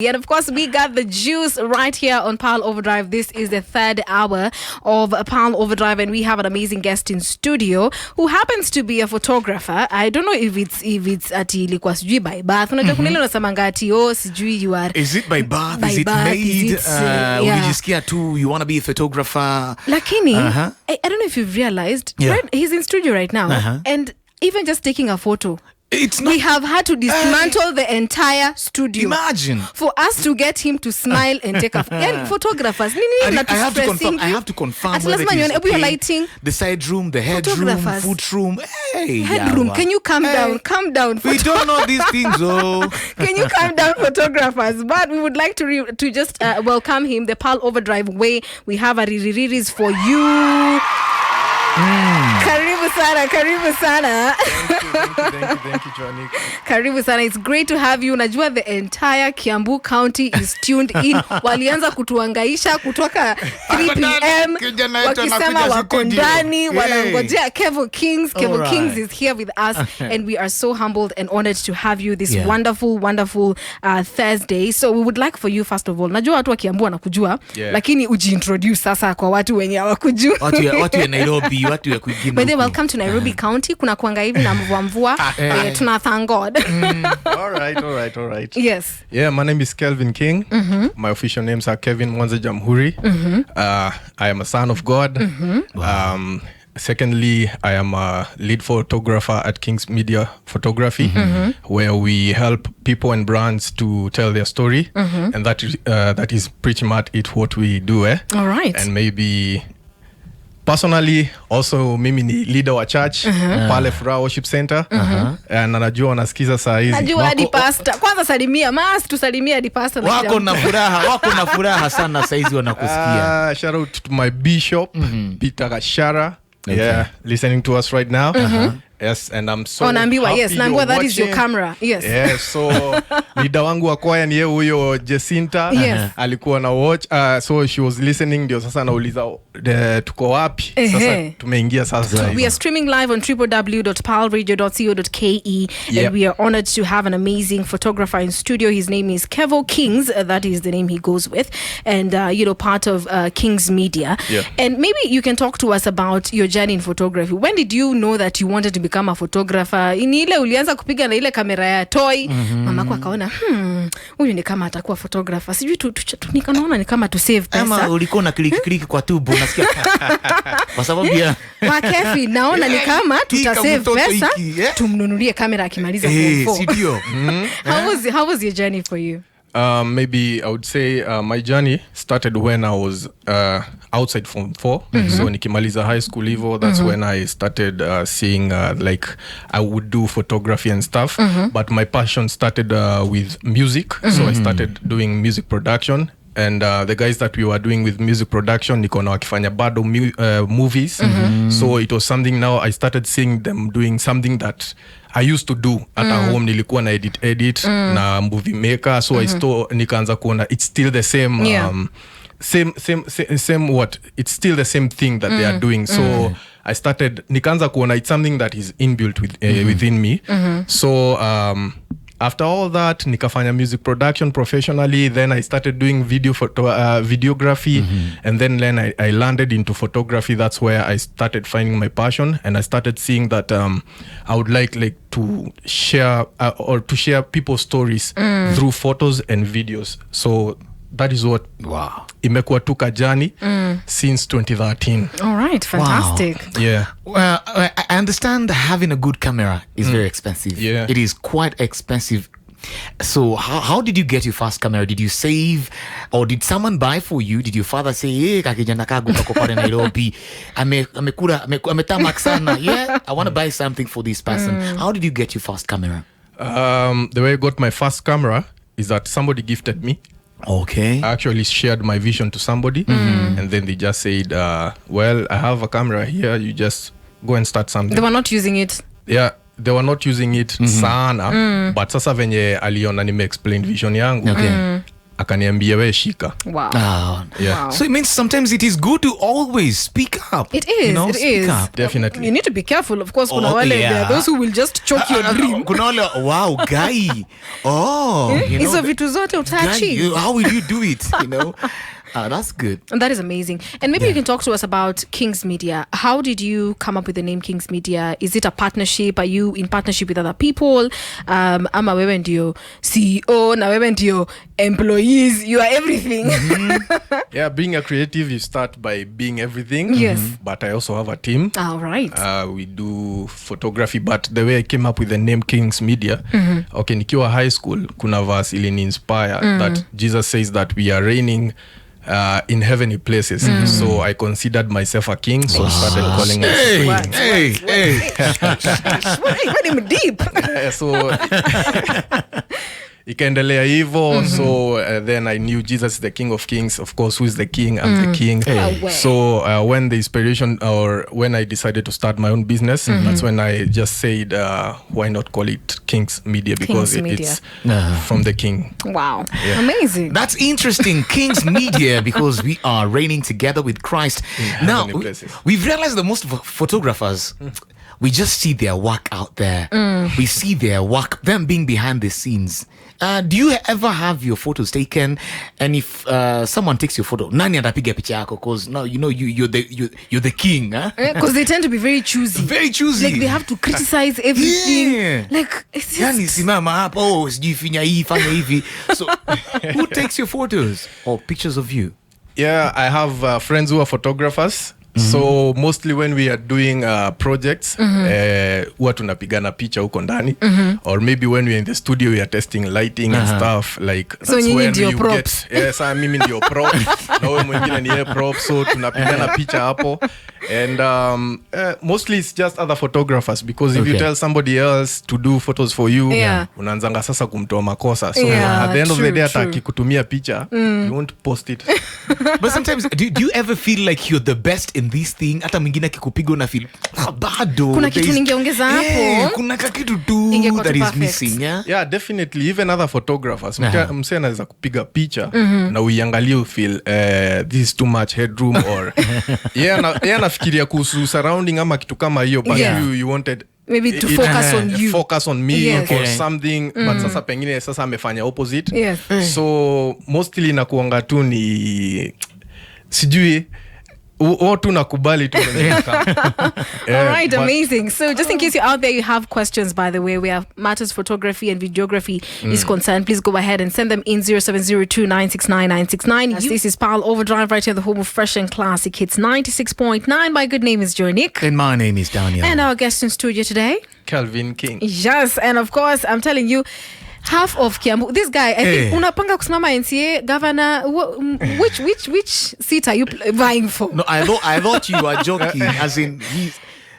And of course, we got the juice right here on Pal Overdrive. This is the third hour of Pal Overdrive, and we have an amazing guest in studio who happens to be a photographer. I don't know if it's ati ilikuwa sijui by birth. Unajua kuna ile unasemanga ati sijui you are. Is it by birth? Is it made? Unajisikia tu you want to be a photographer? Lakini, I don't know if you've realized, right? He's in studio right now, and even just taking a photo. We have had to dismantle the entire studio. Imagine. For us to get him to smile and take a photographers. I have to confirm whether it is okay. Lighting. The side room, the head room, foot room. Hey, headroom. Can you calm down? Calm down. We don't know these things, oh. Can you calm down, photographers? But we would like to just welcome him the Pal Overdrive way. We have a ririris for you. Karibu sana. Thank you, Joanique. Karibu sana. It's great to have you. Najua the entire Kiambu County is tuned in. Walianza kutuangaisha kutoka 3 p.m. wakisema wako ndani, wanangojea Kelvin Kings. Kelvin Kings is here with us, and we are so humbled and honored to have you this wonderful Thursday. So we would like for you, first of all, najua watu wa Kiambu wanakujua, lakini ujiintroduce sasa kwa watu wenye hawakujua. Watu ya Nairobi, watu ya kwingine. By the way, welcome to Nairobi County. Kuna kuanga hivi na mvua. Tuna thank God. All right. Yes. Yeah, my name is Kelvin King. My official names are Kevin Mwanza Jamhuri. I am a son of God. Secondly, I am a lead photographer at King's Media Photography, where we help people and brands to tell their story, and that is pretty much what we do. All right. And maybe personally, also mimi ni leader wa church pale Furaha Worship Center, and najua wanasikiza saa hizi. Najua hadi pastor. Kwanza salimia, tusalimia hadi pastor. Wako na furaha sana saa hizi wanakusikia. Shout out to my bishop, Peter Gashara. Yeah, listening to us right now. Yes, and I'm so Naambiwa, happy. yes, Naambiwa, that is your camera. Yes. Yes, so leader wangu wa kwaya ni huyo Jacinta. Alikuwa na watch, so she was listening, ndio sasa nauliza tuko wapi? Sasa tumeingia sasa. We are streaming live on www.palradio.co.ke, and we are honored to have an amazing photographer in studio. His name is Kelvin Kings, that is the name he goes with, and part of King's Media. And maybe you can talk to us about your journey in photography. When did you know that you wanted to become a photographer? Ni ile ulianza kupiga na ile kamera ya toy, mamako akaona huyu ni kama atakuwa photographer, sijui nikaona ni kama to save pesa. Ama ulikuwa na click kwa tubo unasikia kwa sababu ya wakefi, naona ni kama tuta save pesa tumnunulie kamera akimaliza form 4. How was your journey for you? Maybe I would say my journey started when I was outside form 4. So nikimaliza high school level, that's when I started seeing like I would do photography and stuff. But my passion started with music. So I started doing music production. And the guys that we were doing with music production, niko na wakifanya bado movies. So it was something, now I started seeing them doing something that I used to do at home. Nilikuwa na edit na movie maker. So nikaanza kuona it's still the same same what it's still the same thing that they are doing. So I started nikaanza kuona it's something that is inbuilt within me. So after all that, nikafanya music production professionally. Then I started doing videography, and then I landed into photography. That's where I started finding my passion, and I started seeing that I would like to share or to share people's stories through photos and videos. So that is what imekuwa tuka journey since 2013. All right, fantastic. Wow. Yeah. Well, I understand having a good camera is very expensive. Yeah. It is quite expensive. So how did you get your first camera? Did you save, or did someone buy for you? Did your father say, "Hey, kakijana kagu kako pale Nairobi, ametamak sana. Yeah, I want to buy something for this person." How did you get your first camera? The way I got my first camera is that somebody gifted me. Okay. I actually shared my vision to somebody, and then they just said, well, I have a camera here, you just go and start something. They were not using it. Yeah, they were not using it sana, but sasa venye aliona nime explain vision yangu, akaniambia we shika. Wow. Yeah. Wow. So it means sometimes it is good to always speak up. It is. It speak is. up. Definitely. You need to be careful. Of course, kuna Oh, wale, yeah. there are those who will just choke your dream. Kuna wale, wow, guy. Hizo vitu zote guy, utachi. how will you do it? That's good. And that is amazing. And maybe you can talk to us about King's Media. How did you come up with the name King's Media? Is it a partnership? Are you in partnership with other people? Ama wewe ndio CEO na wewe ndio employees. You are everything. Yeah, being a creative, you start by being everything. Yes. But I also have a team. All right. We do photography, but the way I came up with the name King's Media, okay, nikiwa high school, kuna verse ilini inspire that Jesus says that we are reigning in heavenly places. So I considered myself a king, so I started calling myself What deep. so ikaendelea hivo. So then I knew Jesus is the King of Kings. Of course, who is the king? I'm the king. So when the inspiration, or when I decided to start my own business, that's when I just said, why not call it King's Media? Because it's from the king. Wow. Yeah. Amazing. That's interesting. King's Media, because we are reigning together with Christ. Now, we've realized that most photographers, we just see their work out there. We see their work, them being behind the scenes. Do you ever have your photos taken? And if someone takes your photo, nani atapiga picha yako? Because now you're the king, huh? Because they tend to be very choosy. Very choosy. Like they have to criticize everything. Yeah. Like it's just... Yani simama hapo, sijui finya hii, fanya hivi. So who takes your photos or pictures of you? Yeah, I have friends who are photographers. So mostly when we are doing projects, huwa tunapigana picha huko ndani, or maybe when we are in the studio we are testing lighting and stuff like. So that's when ndio you props. get, yes, mimi ndio prop na wewe mwingine ni prop, so tunapigana picha hapo. And mostly it's just other photographers, because if you tell somebody else to do photos for you, unaanzanga sasa kumtoa makosa. So at the end of the day, hata akikutumia picha, you won't post it. But sometimes do you ever feel like you're the best in this thing? Hata mwingine akikupiga una feel bado kuna kitu ningeongeza hapo. Kuna kitu tu that is missing. Yeah, definitely. Even other photographers, mse anaweza kupiga picha na uiangalie u feel this is too much headroom or anafikiria kuhusu surrounding ama kitu kama hiyo, but you wanted maybe to focus on you, focus on me or something, but sasa pengine sasa amefanya opposite. So mostly nakuanga tu ni sijui tu nakubali tu. All right, amazing. So just in case you're out there, you have questions, by the way, where matters photography and videography is concerned, please go ahead and send them in 0702969969. This is Pal Overdrive, right here, the home of fresh and classic hits 96.9. My good name is Joanique. And my name is Daniel. And our guest in studio today, Kelvin King. Yes, and of course, I'm telling you, half of Kiambu. This guy, I think, unapanga kusimama NCA governor. Which seat are you vying for? No, I thought you were joking. As in,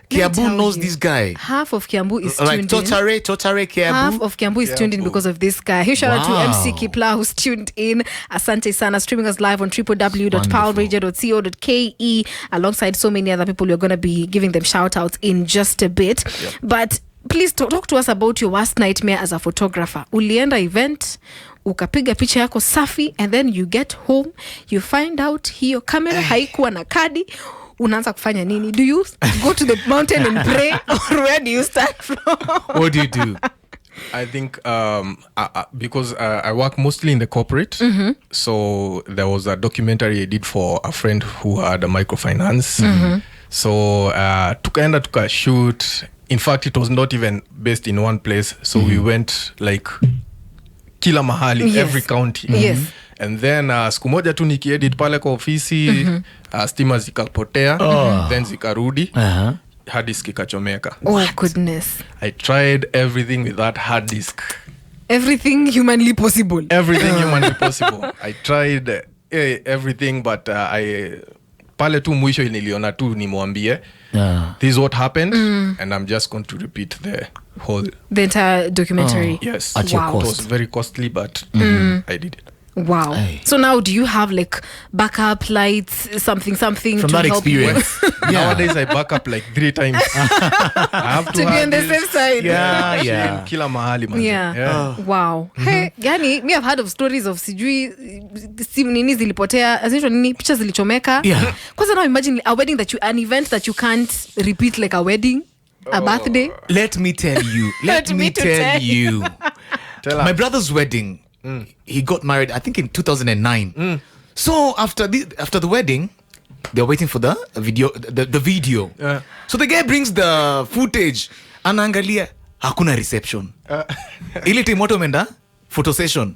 Kiambu knows this guy. Half of Kiambu is like tuned in. Totare Kiambu. Half of Kiambu is tuned in because of this guy. Huge shout out to MC Kipla who's tuned in. Asante sana, streaming us live on www.palradio.co.ke alongside so many other people. You're going to be giving them shout outs in just a bit. But please talk to us about your worst nightmare as a photographer. Ulienda event, ukapiga picha yako safi, and then you get home, you find out hiyo kamera haikuwa na kadi. Unaanza kufanya nini? Do you go to the mountain and pray, or where do you start from? What do you do? I think because I work mostly in the corporate, so there was a documentary I did for a friend who had a microfinance. So tukaenda tukashoot. In fact, it was not even based in one place. So we went like kila mahali, every county. And then siku moja tu nikiedit pale kwa ofisi, stima zikapotea, then zikarudi, hard disk ikachomeka. Oh goodness. I tried everything with that hard disk. Everything humanly possible. Everything humanly possible. I tried everything, but pale tu mwisho niliona tu nimwambie this is what happened, and I'm just going to repeat the entire documentary. Yes. At your cost. It was very costly, but I did it. Wow. Aye. So now do you have like backup lights, something From to that help experience. Nowadays I back up like 3 times. I have you to be on the safe side? Yeah. Kila mahali man. Yeah. Wow. Hey, yani me have heard of stories of sijui simu nini zilipotea, azitwa nini picha zilichomeka. Yeah. Kwanza now imagine an event that you can't repeat, like a wedding, a birthday. Let me tell you. Let me tell you. My brother's wedding, he got married, I think in 2009. So after the wedding, they're waiting for the video. The video. So the guy brings the footage. Anaangalia, hakuna reception. Ile time watu wameenda photo session.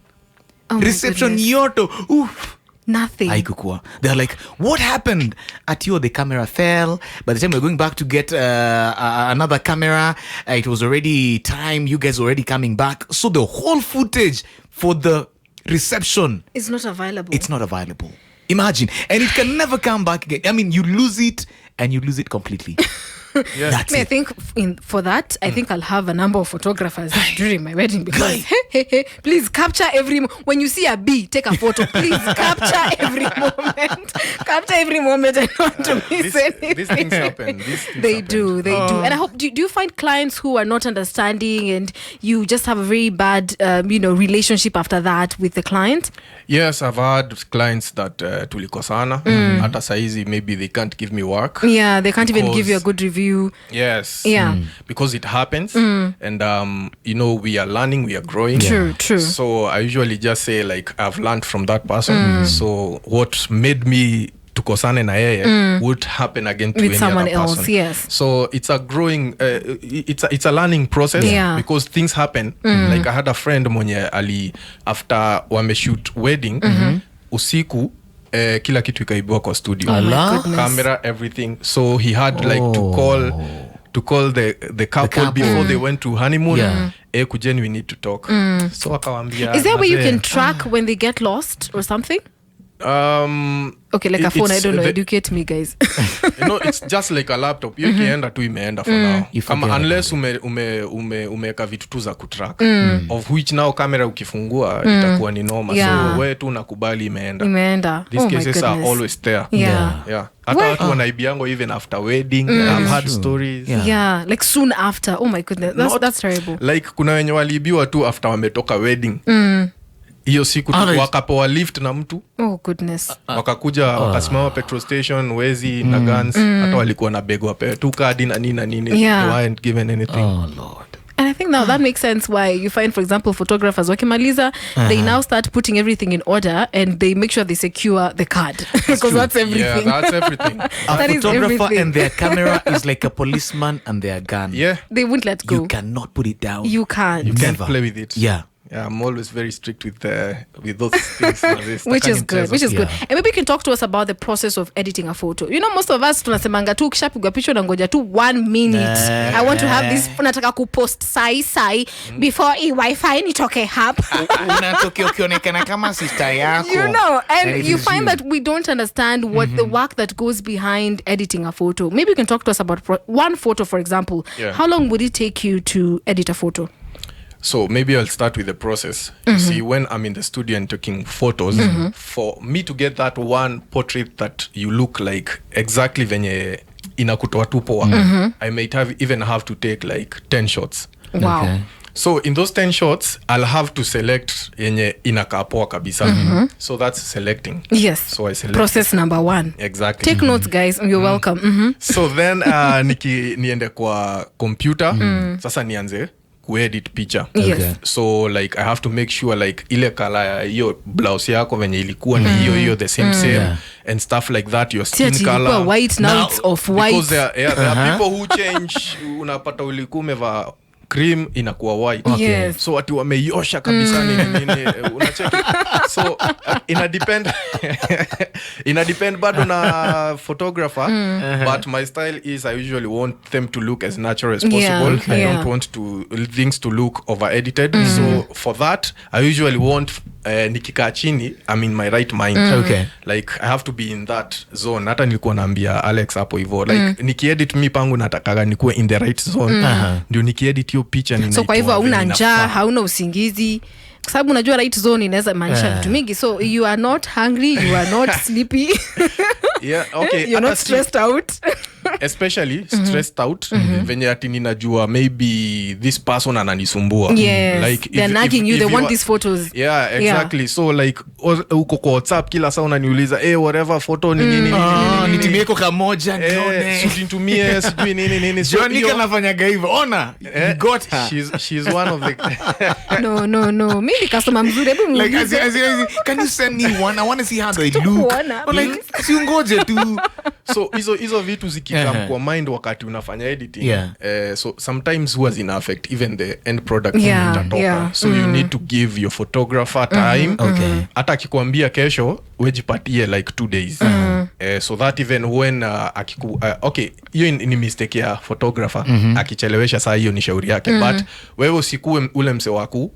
Oh my Reception goodness. yoto. Oof. Nothing. Haikukua. They're like, what happened? At you, the camera fell. By the time we're going back to get another camera, it was already time. You guys were already coming back. So the whole footage for the reception, It's not available. it's not available. Imagine. And it can never come back again. I mean, you lose it and you lose it completely. That's I it. think for that, I think I'll have a number of photographers during my wedding because please capture when you see a bee, take a photo. Please capture every moment. Capture every moment. I don't want to miss anything. These things happen. They do. And I hope, do you find clients who are not understanding and you just have a very bad, relationship after that with the client? Yes, I've had clients that tulikosana. Hata saizi maybe they can't give me work. Yeah, they can't even give you a good review. Yes. Yeah. Because it happens. And, we are learning, we are growing. True. So I usually just say, like, I've learned from that person. So what made me tukosane na yeye would happen again to With any someone other else, person. yes. So it's a growing, it's a learning process. Yeah. Because things happen. Like I had a friend mwenye after wameshoot wedding, usiku, kila kitu ikaibiwa kwa studio. Oh my goodness. Camera, everything. So he had like to call the couple before they went to honeymoon. Kujeni, we need to talk. So akawambia. Is there a way you can track when they get lost or something? Okay, like a phone. I don't know. Educate me, guys. It's just like a laptop. You kienda tu imeenda for now. Unless umeka vitu tu za kutrack. Of which now camera ukifungua itakuwa ni noma. So wewe tu unakubali imeenda. These cases are always there. Yeah. Hata watu wanaibiango even after wedding. I've had stories. Yeah, like soon after. Oh my goodness. That's terrible. Like kuna wenye waliibiwa tu after wametoka wedding. Hiyo siku wakapewa lift na mtu. Oh goodness. Wakakuja wakasimama petrol station wezi na guns. Hata walikuwa na beg wapewe tu kadi na nini. They weren't given anything. Oh Lord. And I think now that makes sense why you find, for example, photographers wakimaliza, they now start putting everything in order and they make sure they secure the card because that's everything. Yeah, that's everything. A That is photographer everything. and their camera is like a policeman and their gun. Yeah. They won't let go. You cannot put it down. You can't. You can't Never. play with it. Yeah. Yeah, I'm always very strict with those things. Which is good. And maybe you can talk to us about the process of editing a photo. Most of us tunasemanga tu ukishapigwa picha na ngoja tu 1 minute. I want to have this, nataka kupost sai before wifi nitoke hapa. Unatoke ukionekana kama sister yako. And you find that we don't understand what the work that goes behind editing a photo. Maybe you can talk to us about one photo, for example. Yeah. How long would it take you to edit a photo? So maybe I'll start with the process. You see, when I'm in the studio and taking photos, for me to get that one portrait that you look like exactly venye inakutoa tu poa, I might even have to take like 10 shots. Wow. Okay. So in those 10 shots, I'll have to select yenye inakaa poa kabisa. So that's selecting. Yes. So I select. Process number 1. Exactly. Take notes, guys. You're welcome. So then niende kwa computer, sasa nianze kuedit picture. Yes. Okay. So like I have to make sure like ile color ya hiyo blouse yako venye ilikuwa ni hiyo the same and stuff like that, your skin color. White, now it's off white. Because there are people who change. Unapata ulikuwa umevaa cream inakuwa white. Okay. Yes. So watu wameiosha kabisa nini unacheki. So ina depend bado na photographer, but my style is I usually want them to look as natural as possible. I don't want things to look over edited. So for that I usually want nikikaa chini I'm in my right mind. Okay. Like I have to be in that zone. Hata nilikuwa naambia Alex hapo hivyo like nikiedit mi pangu natakaga nikuwe in the right zone. Ndio nikiedit hiyo picha So kwa hivyo hauna njaa, hauna usingizi, kwa sababu unajua right zone inaweza maanisha vitu mingi, so you are not hungry, you are not sleepy. Yeah, okay. You're not stressed out. Especially stressed out venye ati ninajua maybe this person ananisumbua. Yes. Like they're nagging you, they want these photos. Yeah, exactly. So like uko kwa WhatsApp kila saa unaniuliza whatever photo ni nini nitimieko kamoja nione nitumie sijui nini. Joanique anafanyaga hivyo. Ona, you got her. She's one of the No. Mimi customer mzuri, hebu like as can you send me one? I want to see how they look. Like si ungoje tu. So hizo vitu zikikam kwa mind wakati unafanya editing, so sometimes huwa zina affect even the end product itatoka. So you need to give your photographer time. Hata akikwambia kesho wejipatie like 2 days. So that even when okay, hiyo ni mistake ya photographer. Akichelewesha saa hiyo ni shauri yake, but wewe usikuwe ule mse wako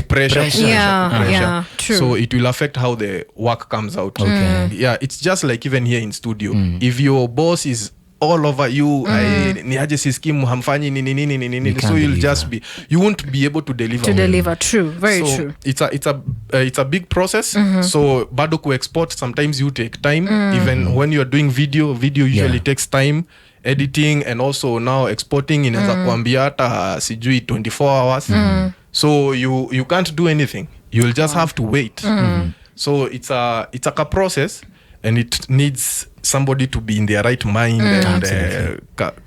pressure. True. So it will affect how the work comes out. Yeah, it's just like even here in studio, if your boss is all over you, ni aje siskimu hamfanyi nini, so you'll just be, you won't be able to deliver. True, very so true. It's a big process. So bado ku export sometimes you take time. Even when you are doing video usually takes time. Editing and also now exporting inaweza kuambia hata sijui 24 hours. So you can't do anything, you'll just have to wait. So it's a process, and it needs somebody to be in their right mind and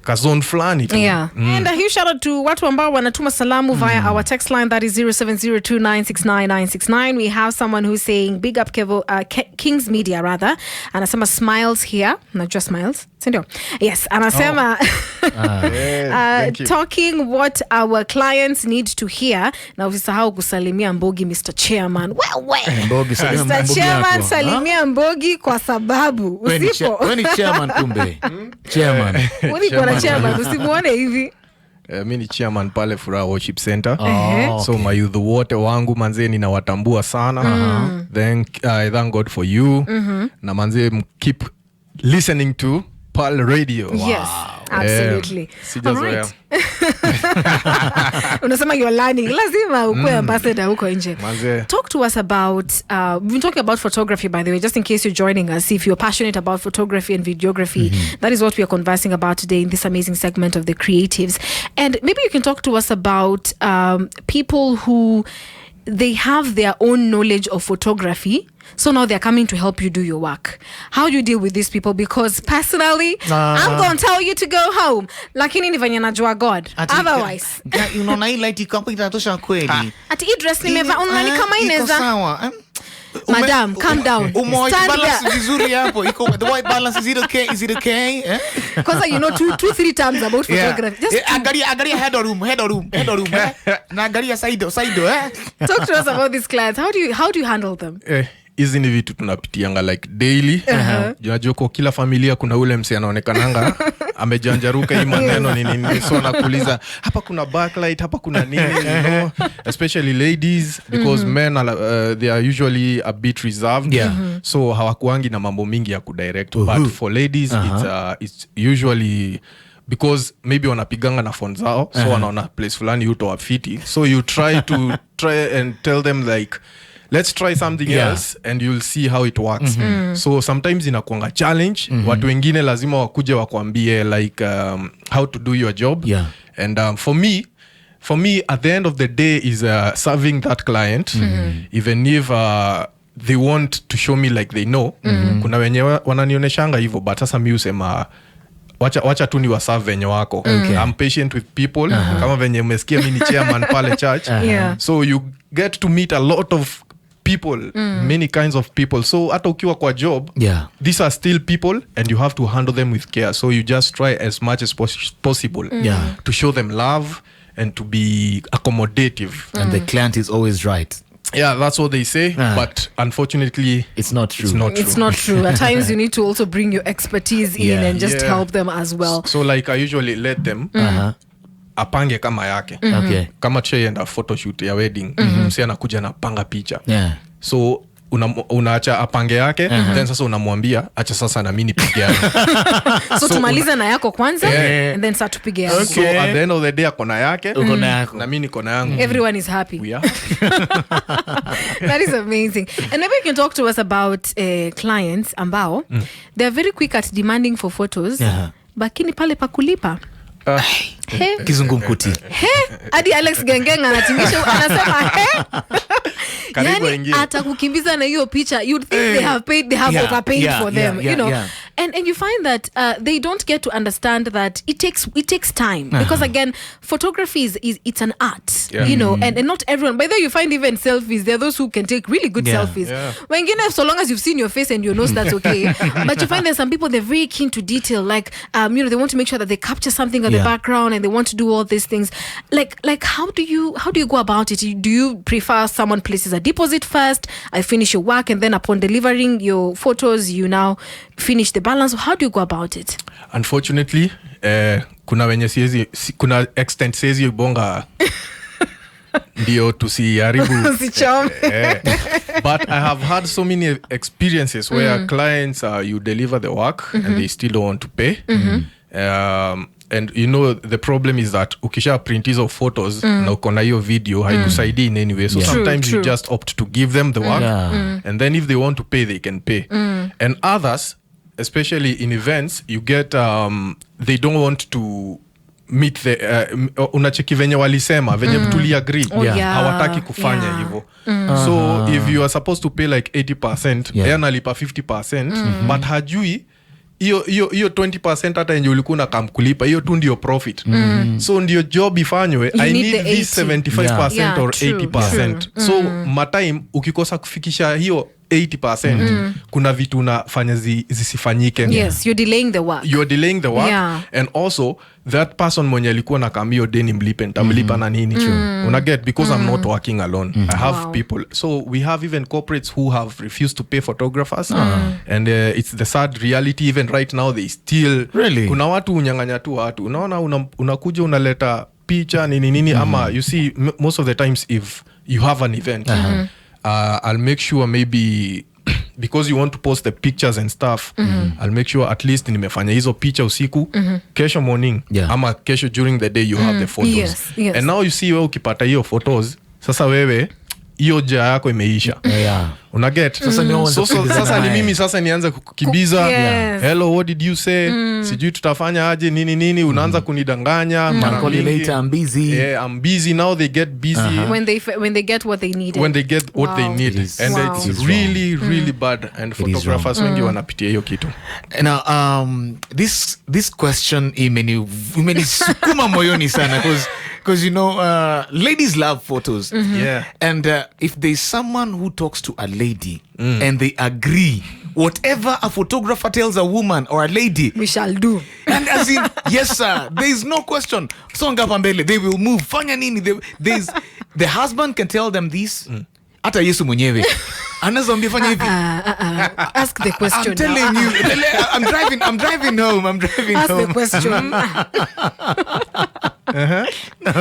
kazone flani. And a huge shout out to watu ambao wanatuma salamu via our text line, that is 0702969969. We have someone who's saying big up Kings Media rather, anasema smiles here, not just smiles, sindio? Yes, anasema talking what our clients need to hear. Na usisahau kusalimia Mbogi Mr. Chairman. Mr. Chairman, salimia Mbogi kwa sababu usipo wewe ni chairman kumbe. Chairman. Wewe ni chairman, usimuone hivi. Mi ni chairman pale Furaha Worship Center. So my youth wote wangu manze ninawatambua sana. Then I thank God for you. Na manze keep listening to Pal Radio. Yes, absolutely. Alright. Unasema you're learning, lazima ukue ambassador huko nje. Talk to us about we've been talking about photography, by the way, just in case you're joining us. If you're passionate about photography and videography, that is what we are conversing about today in this amazing segment of The Creatives. And maybe you can talk to us about people who they have their own knowledge of photography, so now they're coming to help you do your work. How do you deal with these people? Because personally, I'm going to tell you to go home, lakini ni venye najua God. Otherwise, unaona hii light iko itatosha kweli. Ati hii dress nimevaa unani kama inaweza. Sawa. Madam, calm down. Balance vizuri hapo. Iko the white balance, is it okay? Because you know 2-3 terms about photography. Just angalia head room. Na angalia side. Talk to us about these clients. How do you handle them? Hizi ni vitu tunapitianga like daily. Unajua kwa kila familia kuna ule mse anaonekananga amejanjaruka hii maneno nini, so nakuuliza hapa kuna backlight, hapa kuna nini, you know, especially ladies, because men are, they are usually a bit reserved. So hawakuangi na mambo mingi ya kudirect, but for ladies it's usually because maybe wanapiganga na phone zao, so wanaona place fulani uto afiti, so you try and tell them like, let's try something else and you'll see how it works. So sometimes inakuanga challenge. Watu wengine lazima wakuje wakwambie like how to do your job. And for me at the end of the day is serving that client, even if they want to show me like they know. Kuna wenye wananioneshanga hivyo, but sasa mi usema wacha tu ni waserve venye wako. I'm patient with people. Kama venye umesikia mimi ni chairman pale church. So you get to meet a lot of people, many kinds of people. So hata ukiwa kwa job, these are still people and you have to handle them with care. So you just try as much as possible to show them love and to be accommodative. And the client is always right. Yeah, that's what they say, but unfortunately it's not true. It's not true. At times you need to also bring your expertise in and just help them as well. So like I usually let them apange kama yake. Kama tushaienda photoshoot ya wedding, msi anakuja na panga picha. So unaacha apange yake then sasa unamwambia acha sasa na mimi nipige yake. So tumaliza na yako kwanza and then start tupige yako. So at the end of the day akona yake na mimi niko na yangu. Everyone is happy. That is amazing. And maybe you can talk to us about clients ambao they're very quick at demanding for photos lakini pale pa kulipa kizungumkuti hadi Alex Gengeng anatingisha anasema yani atakukimbiza na hiyo picha, you'd think they have overpaid for them, you know. And you find that they don't get to understand that it takes time because again photography is it's an art, you know, and not everyone. By the way, you find even selfies, there are those who can take really good selfies. Wengine, so long as you've seen your face and your nose, that's okay. But you find there's some people, they're very keen to detail, like you know, they want to make sure that they capture something at the background and they want to do all these things. Like how do you go about it? Do you prefer someone places a deposit first, I finish your work, and then upon delivering your photos you now finish the balance? How do you go about it? Unfortunately, kuna wenye kuna extent siezi bonga ndio tusiharibu. But I have had so many experiences where clients you deliver the work and they still don't want to pay. And you know the problem is that ukisha print hizo photos na uko na hiyo video haikusaidii in any way, so sometimes you just opt to give them the work and then if they want to pay they can pay. And others, especially in events, you get they don't want to meet the unacheki venye walisema venye tuli agree hawataki kufanya hivyo. So if you are supposed to pay like 80%, yeye analipa 50%, but hajui hiyo 20% hata yenye ulikuwa unakamkulipa hiyo tu ndio profit. So ndio job ifanywe, I need this 75% or 80%. So matime ukikosa kufikisha hiyo 80%, kuna vitu unafanya zisifanyike. Yes, you're delaying the work. And also that person mwenye alikuwa na kamio deni mlipe nitamlipa na nini. Unaget, because I'm not working alone. I have people. So we have even corporates who have refused to pay photographers. And it's the sad reality even right now, they still kuna watu unyang'anya tu watu. Unaona unakuja unaleta picha nini ama you see most of the times if you have an event I'll make sure maybe because you want to post the pictures and stuff, I'll make sure at least nimefanya hizo picha usiku, kesho morning ama kesho during the day you have the photos. And now you see wewe ukipata hiyo photos, sasa wewe hiyo jaa yako imeisha. Unaget? Sasa ni mimi sasa nianza kukimbiza. Hello, what did you say? Sijui tutafanya aje nini unaanza kunidanganya. Later I'm busy. I'm busy. Now they get busy when they get what they need. And it's really bad, and photographers wengi wanapitia hiyo kitu. Now this question imenisukuma moyoni sana because you know ladies love photos. And if there's someone who talks to a lady and they agree whatever a photographer tells a woman or a lady, we shall do. And as in, yes sir, there is no question. Songa pambele, they will move. Fanya nini? The husband can tell them this. Hata Yesu mwenyewe anazoambia fanya hivi. Ask the question. I'm telling you, I'm driving home. Ask the question. No,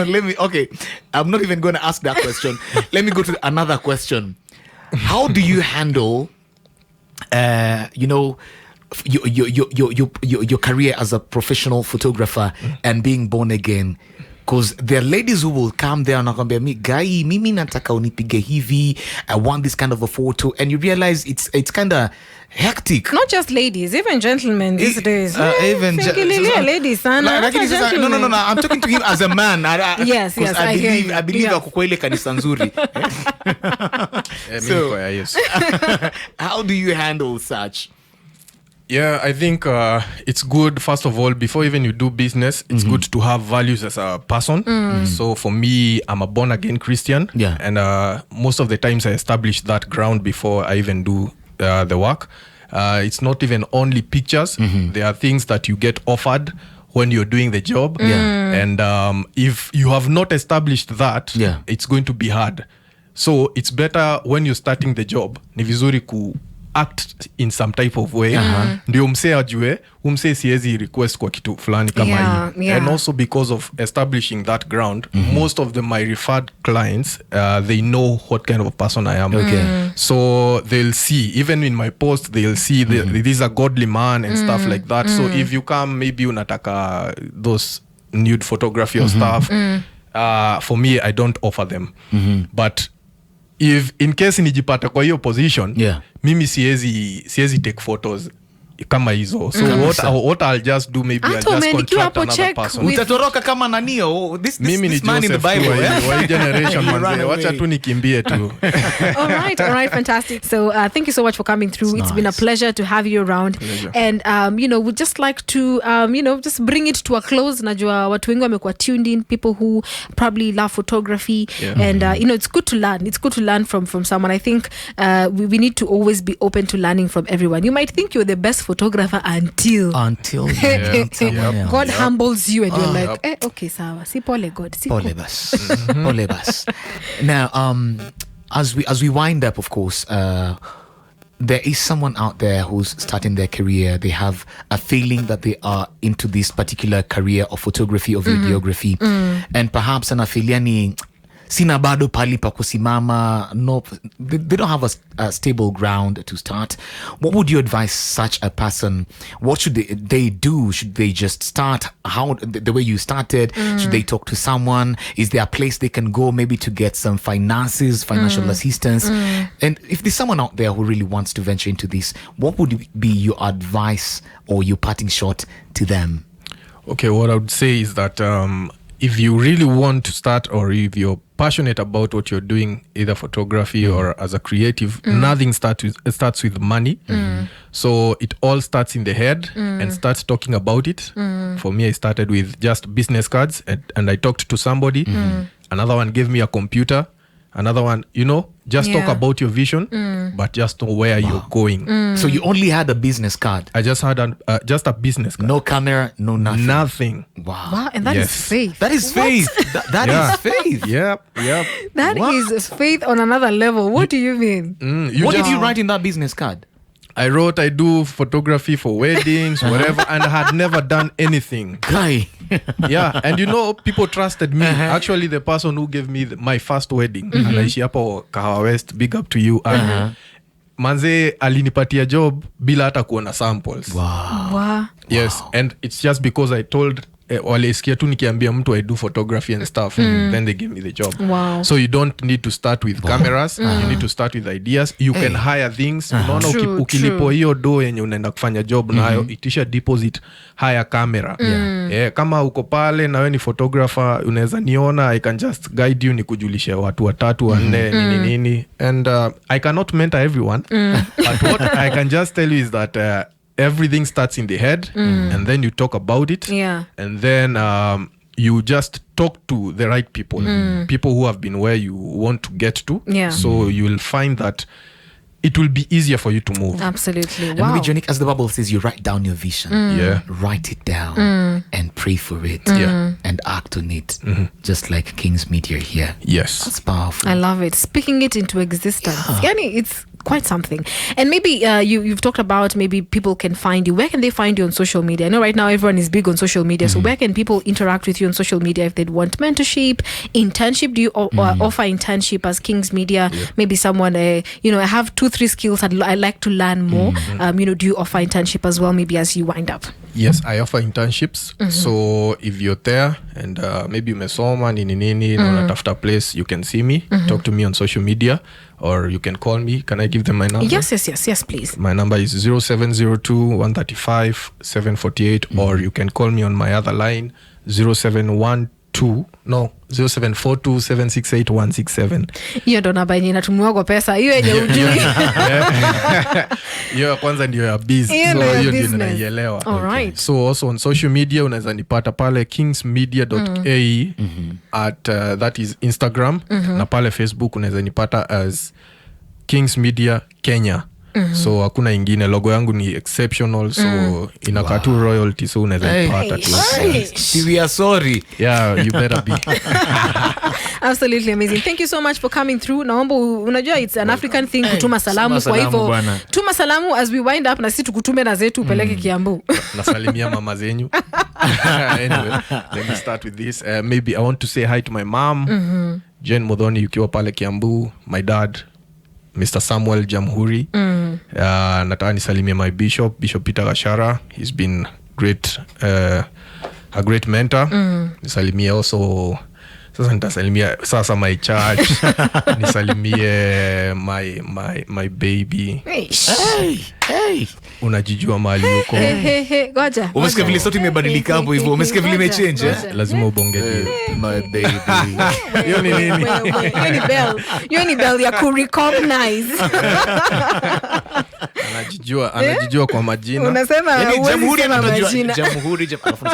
I'm not even going to ask that question. Let me go to another question. How do you handle you know, your career as a professional photographer and being born again? Because there are ladies who will come there and nakwambia mimi nataka unipige hivi, I want this kind of a photo, and you realize it's kind of hectic. Not just ladies, even gentlemen these days. Even ladies sana. No, I'm talking to him as a man. Yes, I believe ako kwa ile kanisa nzuri. So how do you handle such? Yeah, I think it's good, first of all, before even you do business, it's good to have values as a person. So for me, I'm a born-again Christian. And most of the times I establish that ground before I even do the work. It's not even only pictures. There are things that you get offered when you're doing the job. And if you have not established that, it's going to be hard. So it's better when you're starting the job, ni vizuri act in some type of way ndio msee ajue umsee siezi request kwa kitu fulani kama hii. And also because of establishing that ground, most of my referred clients they know what kind of a person I am. So they'll see, even in my post they'll see this is a godly man and stuff like that. So if you come, maybe unataka those nude photography or stuff, for me I don't offer them. But if in case nijipata kwa hiyo position, mimi siezi take photos kama hizo. So what I'll just do, maybe I'll just contract another person. Utatoroka kama nanio this man in the Bible. Why generation manze, wacha tu nikimbie tu. All right, fantastic. So thank you so much for coming through. It's been a pleasure to have you around. And we'd just like to just bring it to a close. Najua watu wengi wamekuwa tuned in, people who probably love photography, and it's good to learn. It's good to learn from someone. I think we need to always be open to learning from everyone. You might think you're the best photographer until God humbles you and you're like, okay, sawa, si pole God, si pole bas. Pole bas. Now, as we wind up, of course, there is someone out there who's starting their career. They have a feeling that they are into this particular career of photography or videography, and perhaps an affiliani sina bado pali pa kusimama. No, they don't have a stable ground to start. What would you advise such a person? What should they do? Should they just start how the way you started? Should they talk to someone? Is there a place they can go maybe to get some financial assistance? And if there's someone out there who really wants to venture into this, what would be your advice or your parting shot to them? Okay, what I would say is that if you really want to start, or if you're passionate about what you're doing, either photography or as a creative, nothing starts with money. So it all starts in the head, and starts talking about it. For me, I started with just business cards, and I talked to somebody. Another one gave me a computer. Another one, just talk about your vision, but just know where you're going. So you only had a business card? I just had just a business card. No camera, no nothing. Nothing. Wow, and that is faith. That is faith. That is faith. Yep. That is faith on another level. What do you mean? What did you write in that business card? I wrote, I do photography for weddings, whatever, and I had never done anything. Guy. Yeah, and people trusted me. Actually, the person who gave me my first wedding, anaishi hapo Kahawa West, big up to you. Manze alinipatia job bila hata kuona samples. Wow. Yes, and it's just because I told walisikia tu nikiambia mtu I do photography and stuff, then they give me the job. Wow. So you don't need to start with cameras, you need to start with ideas. You can hire things. Unaona ukilipo hiyo do yenye unaenda kufanya job nayo, itisha deposit, hire camera. Kama uko pale na wewe ni photographer, unaweza niona, I can just guide you, nikujulishe watu watatu wanne nini. And I cannot mentor everyone, but what I can just tell you is that everything starts in the head, and then you talk about it, and then you just talk to the right people, people who have been where you want to get to. So you will find that it will be easier for you to move. Absolutely. And maybe, Joanique, as the Bible says, you write down your vision. Write it down and pray for it. And act on it. Just like King's Media here. Yes. That's powerful. I love it. Speaking it into existence. Yani, it's quite something. And maybe you've talked about maybe people can find you. Where can they find you on social media? I know right now everyone is big on social media. So where can people interact with you on social media if they'd want mentorship, internship? Do you offer internship as King's Media? Maybe someone, I have 2-3 skills I'd like to learn more. Do you offer internship as well, maybe as you wind up? Yes, I offer internships. So if you're there and maybe umesoma nini unatafuta place, you can see me, talk to me on social media, or you can call me. Can I give them my number? Yes, please. My number is 0702-135-748, or you can call me on my other line, 0742-768-167. Hiyo ndo namba yenye inatumiwa kwa pesa. Hiyo yenye ujui. Hiyo kwanza ndio ya biz. So hiyo ndio ninaielewa. Alright. So also on social media unaweza nipata pale kingsmedia.ke at that is Instagram, na pale Facebook unaweza nipata as Kings Media Kenya. So hakuna ingine, logo yangu ni exceptional, so inakaa tu royalty, so unaweza nipata tu. We are sorry. Yeah, you better be. Absolutely amazing. Thank you so much for coming through. Naomba unajua it's an African thing kutuma salamu, kwa hivyo tuma salamu as we wind up na sisi tukutume na zetu upeleke Kiambu. Nasalimia mama zenyu. Anyway, let me start with this. Maybe I want to say hi to my mom, Jane Modhoni ukiwa pale Kiambu, my dad Mr. Samuel Jamhuri. Nataka nisalimia my Bishop Peter Gashara. He's been great, a great mentor. Nisalimia also sasa nitasalimia sasa my church. Nisalimie my baby. Hey. Unajijua mahali uko. Goja. Umesikia vile sauti imebadilika hapo hivyo. Umesikia vile imechange. Lazima ubongelie. My baby. Hiyo ni nini? Hiyo ni bell ya ku recognize. Anajijua kwa majina. Unasema yani Jamhuri anajua Jamhuri alafu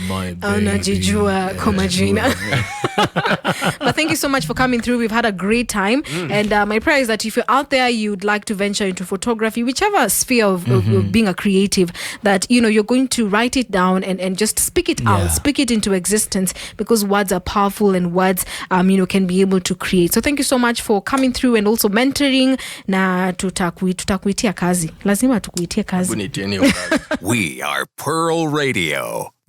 my baby. Anajijua kwa majina. But thank you so much for coming through. We've had a great time. And my prayer is that if you're out there, you'd like to venture into photography, whichever sphere of being a creative, that, you know, you're going to write it down and just speak it out, speak it into existence, because words are powerful and words, you know, can be able to create. So thank you so much for coming through and also mentoring. Na tutakuitia kazi. Lazima tukuitie kazi. We are Pearl Radio.